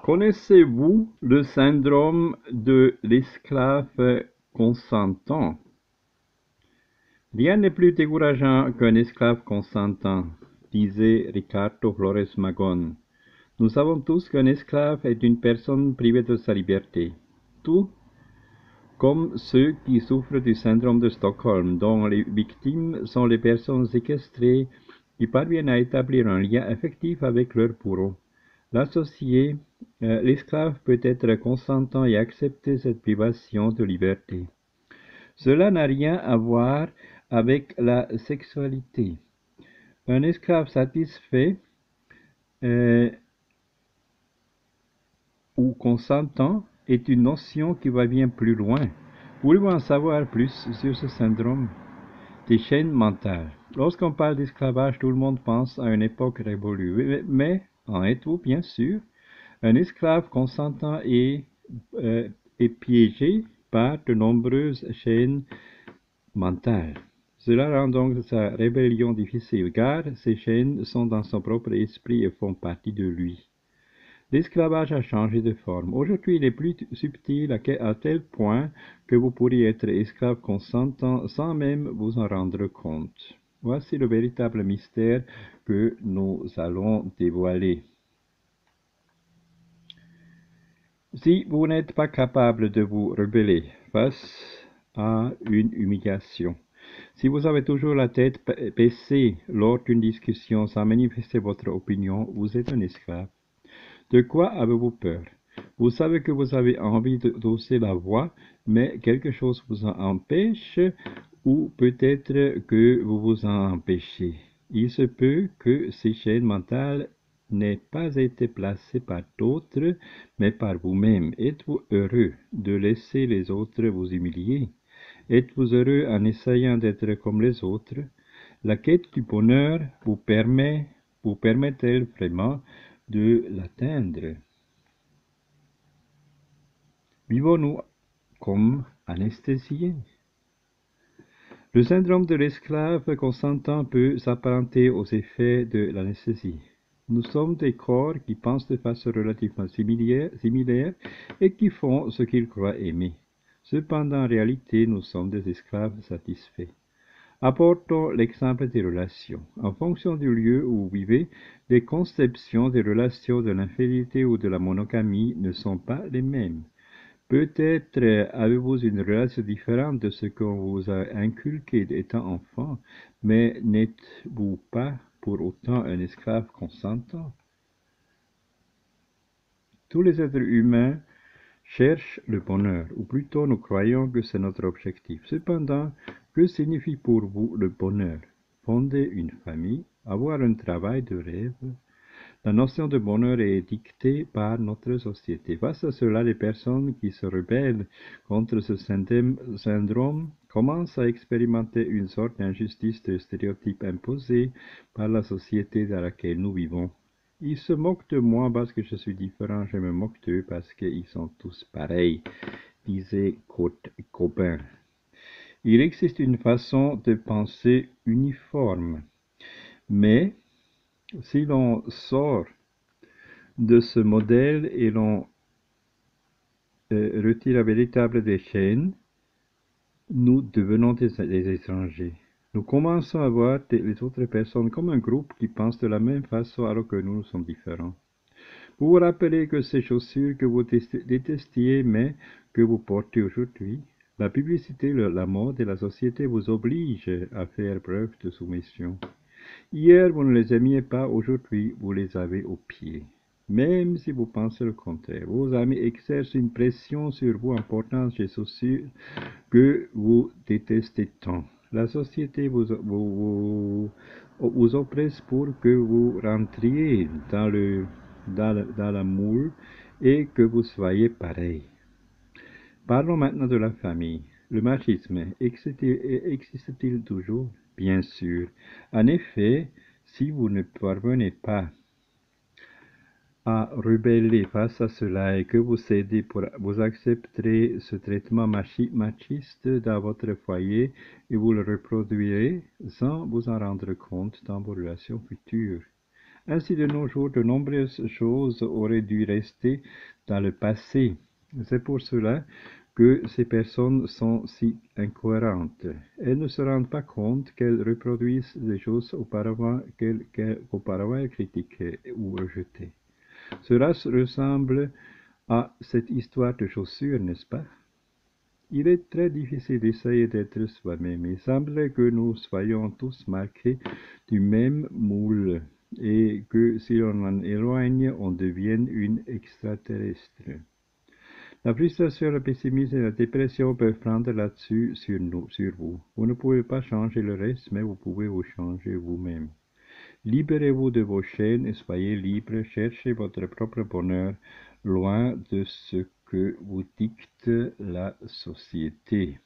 Connaissez-vous le syndrome de l'esclave consentant? Rien n'est plus décourageant qu'un esclave consentant, disait Ricardo Flores Magón. Nous savons tous qu'un esclave est une personne privée de sa liberté, tout comme ceux qui souffrent du syndrome de Stockholm, dont les victimes sont les personnes séquestrées qui parviennent à établir un lien affectif avec leur bourreau. L'associé, l'esclave peut être consentant et accepter cette privation de liberté. Cela n'a rien à voir avec la sexualité. Un esclave satisfait ou consentant est une notion qui va bien plus loin. Voulez-vous en savoir plus sur ce syndrome des chaînes mentales? Lorsqu'on parle d'esclavage, tout le monde pense à une époque révolue. Mais en êtes-vous bien sûr? Un esclave consentant est piégé par de nombreuses chaînes mentales. Cela rend donc sa rébellion difficile, car ces chaînes sont dans son propre esprit et font partie de lui. L'esclavage a changé de forme. Aujourd'hui, il est plus subtil à tel point que vous pourriez être esclave consentant sans même vous en rendre compte. Voici le véritable mystère que nous allons dévoiler. Si vous n'êtes pas capable de vous rebeller face à une humiliation, si vous avez toujours la tête baissée lors d'une discussion sans manifester votre opinion, vous êtes un esclave. De quoi avez-vous peur? Vous savez que vous avez envie d'hausser la voix, mais quelque chose vous en empêche, ou peut-être que vous vous en empêchez. Il se peut que ces chaînes mentales n'aient pas été placées par d'autres, mais par vous-même. Êtes-vous heureux de laisser les autres vous humilier? Êtes-vous heureux en essayant d'être comme les autres? La quête du bonheur vous permet-elle vraiment de l'atteindre? Vivons-nous comme anesthésiés? Le syndrome de l'esclave consentant peut s'apparenter aux effets de l'anesthésie. Nous sommes des corps qui pensent de façon relativement similaire et qui font ce qu'ils croient aimer. Cependant, en réalité, nous sommes des esclaves satisfaits. Apportons l'exemple des relations. En fonction du lieu où vous vivez, les conceptions des relations de l'infidélité ou de la monogamie ne sont pas les mêmes. Peut-être avez-vous une relation différente de ce qu'on vous a inculqué étant enfant, mais n'êtes-vous pas pour autant un esclave consentant? Tous les êtres humains cherchent le bonheur, ou plutôt nous croyons que c'est notre objectif. Cependant, que signifie pour vous le bonheur? Fonder une famille, avoir un travail de rêve? La notion de bonheur est dictée par notre société. Face à cela, les personnes qui se rebellent contre ce syndrome commencent à expérimenter une sorte d'injustice de stéréotypes imposés par la société dans laquelle nous vivons. Ils se moquent de moi parce que je suis différent, je me moque d'eux parce qu'ils sont tous pareils, disait Kurt Cobain. Il existe une façon de penser uniforme, mais si l'on sort de ce modèle et l'on retire la véritable des chaînes, nous devenons des étrangers. Nous commençons à voir les autres personnes comme un groupe qui pense de la même façon alors que nous sommes différents. Vous vous rappelez que ces chaussures que vous détestiez mais que vous portez aujourd'hui, la publicité, la mode et la société vous obligent à faire preuve de soumission. Hier, vous ne les aimiez pas, aujourd'hui, vous les avez aux pieds. Même si vous pensez le contraire, vos amis exercent une pression sur vous importante chez chaussures que vous détestez tant. La société vous oppresse pour que vous rentriez dans la moule et que vous soyez pareil. Parlons maintenant de la famille. Le machisme existe-t-il toujours? Bien sûr. En effet, si vous ne parvenez pas à rebeller face à cela et que vous cédez, vous accepterez ce traitement machiste dans votre foyer et vous le reproduirez sans vous en rendre compte dans vos relations futures. Ainsi, de nos jours, de nombreuses choses auraient dû rester dans le passé. C'est pour cela que ces personnes sont si incohérentes. Elles ne se rendent pas compte qu'elles reproduisent des choses qu'auparavant elles critiquaient ou rejetaient. Cela ressemble à cette histoire de chaussures, n'est-ce pas? Il est très difficile d'essayer d'être soi-même. Il semble que nous soyons tous marqués du même moule et que si l'on en éloigne, on devienne une extraterrestre. La frustration, le pessimisme et la dépression peuvent prendre là-dessus sur vous. Vous ne pouvez pas changer le reste, mais vous pouvez vous changer vous-même. Libérez-vous de vos chaînes et soyez libres. Cherchez votre propre bonheur loin de ce que vous dicte la société.